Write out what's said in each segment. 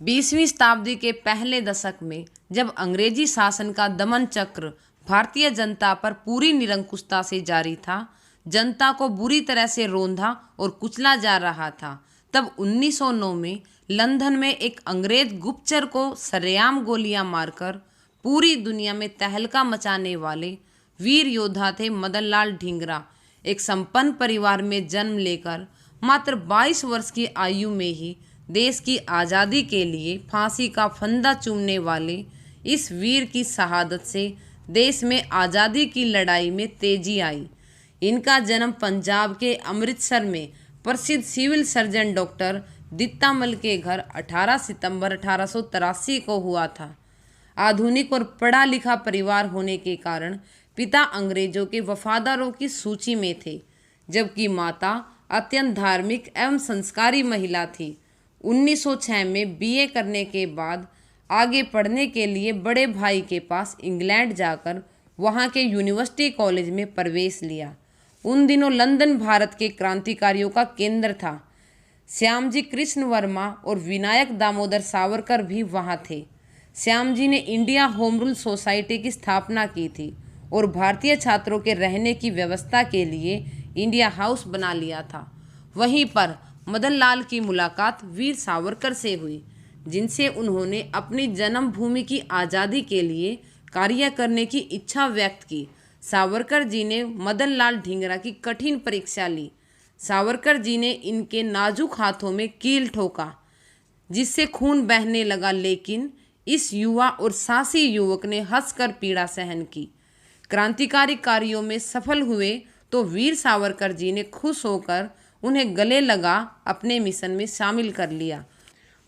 20वीं शताब्दी के पहले दशक में जब अंग्रेजी शासन का दमन चक्र भारतीय जनता पर पूरी निरंकुशता से जारी था, जनता को बुरी तरह से रौंदा और कुचला जा रहा था, तब 1909 में लंदन में एक अंग्रेज गुप्तचर को सरेआम गोलियां मारकर पूरी दुनिया में तहलका मचाने वाले वीर योद्धा थे मदनलाल ढींगरा। एक संपन्न परिवार में जन्म लेकर मात्र 22 वर्ष की आयु में ही देश की आज़ादी के लिए फांसी का फंदा चूमने वाले इस वीर की शहादत से देश में आज़ादी की लड़ाई में तेजी आई। इनका जन्म पंजाब के अमृतसर में प्रसिद्ध सिविल सर्जन डॉक्टर दित्तामल के घर 18 सितंबर 1883 को हुआ था। आधुनिक और पढ़ा लिखा परिवार होने के कारण पिता अंग्रेजों के वफादारों की सूची में थे, जबकि माता अत्यंत धार्मिक एवं संस्कारी महिला थी। 1906 में बीए करने के बाद आगे पढ़ने के लिए बड़े भाई के पास इंग्लैंड जाकर वहां के यूनिवर्सिटी कॉलेज में प्रवेश लिया। उन दिनों लंदन भारत के क्रांतिकारियों का केंद्र था। श्यामजी कृष्ण वर्मा और विनायक दामोदर सावरकर भी वहां थे। श्यामजी ने इंडिया होम रूल सोसाइटी की स्थापना की थी और भारतीय छात्रों के रहने की व्यवस्था के लिए इंडिया हाउस बना लिया था। वहीं पर मदनलाल की मुलाकात वीर सावरकर से हुई, जिनसे उन्होंने अपनी जन्मभूमि की आज़ादी के लिए कार्य करने की इच्छा व्यक्त की। सावरकर जी ने मदनलाल ढींगरा की कठिन परीक्षा ली। सावरकर जी ने इनके नाजुक हाथों में कील ठोका, जिससे खून बहने लगा, लेकिन इस युवा और साहसी युवक ने हंसकर पीड़ा सहन की। क्रांतिकारी कार्यों में सफल हुए तो वीर सावरकर जी ने खुश होकर उन्हें गले लगा अपने मिशन में शामिल कर लिया।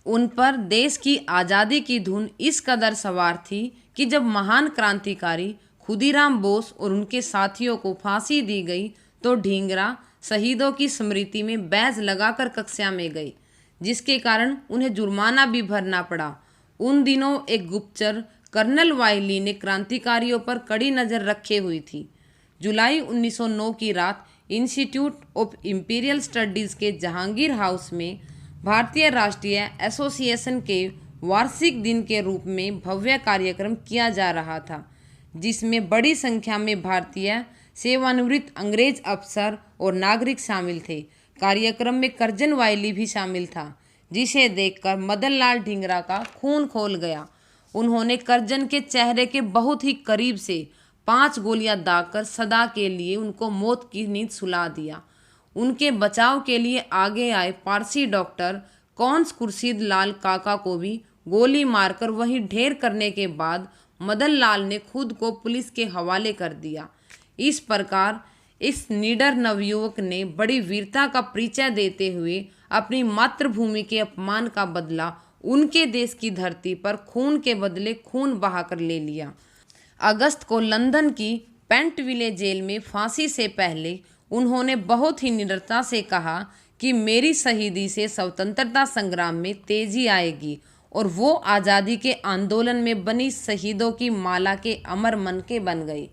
उन पर देश की आज़ादी की धुन इस कदर सवार थी कि जब महान क्रांतिकारी खुदीराम बोस और उनके साथियों को फांसी दी गई तो ढींगरा शहीदों की स्मृति में बैज लगाकर कक्षा में गए, जिसके कारण उन्हें जुर्माना भी भरना पड़ा। उन दिनों एक गुप्तचर कर्नल वायली ने क्रांतिकारियों पर कड़ी नज़र रखे हुई थी। जुलाई 1909 की रात इंस्टीट्यूट ऑफ इंपीरियल स्टडीज़ के जहांगीर हाउस में भारतीय राष्ट्रीय एसोसिएशन के वार्षिक दिन के रूप में भव्य कार्यक्रम किया जा रहा था, जिसमें बड़ी संख्या में भारतीय सेवानिवृत्त अंग्रेज अफसर और नागरिक शामिल थे। कार्यक्रम में कर्जन वायली भी शामिल था, जिसे देखकर मदनलाल ढींगरा का खून खौल गया। उन्होंने कर्जन के चेहरे के बहुत ही करीब से 5 गोलियां दागकर सदा के लिए उनको मौत की नींद सुला दिया। उनके बचाव के लिए आगे आए पारसी डॉक्टर कौंस खुर्शीद लाल काका को भी गोली मारकर वहीं ढेर करने के बाद मदनलाल ने खुद को पुलिस के हवाले कर दिया। इस प्रकार इस निडर नवयुवक ने बड़ी वीरता का परिचय देते हुए अपनी मातृभूमि के अपमान का बदला उनके देश की धरती पर खून के बदले खून बहाकर ले लिया। अगस्त को लंदन की पेंटविले जेल में फांसी से पहले उन्होंने बहुत ही निडरता से कहा कि मेरी शहीदी से स्वतंत्रता संग्राम में तेजी आएगी और वो आज़ादी के आंदोलन में बनी शहीदों की माला के अमर मन के बन गई।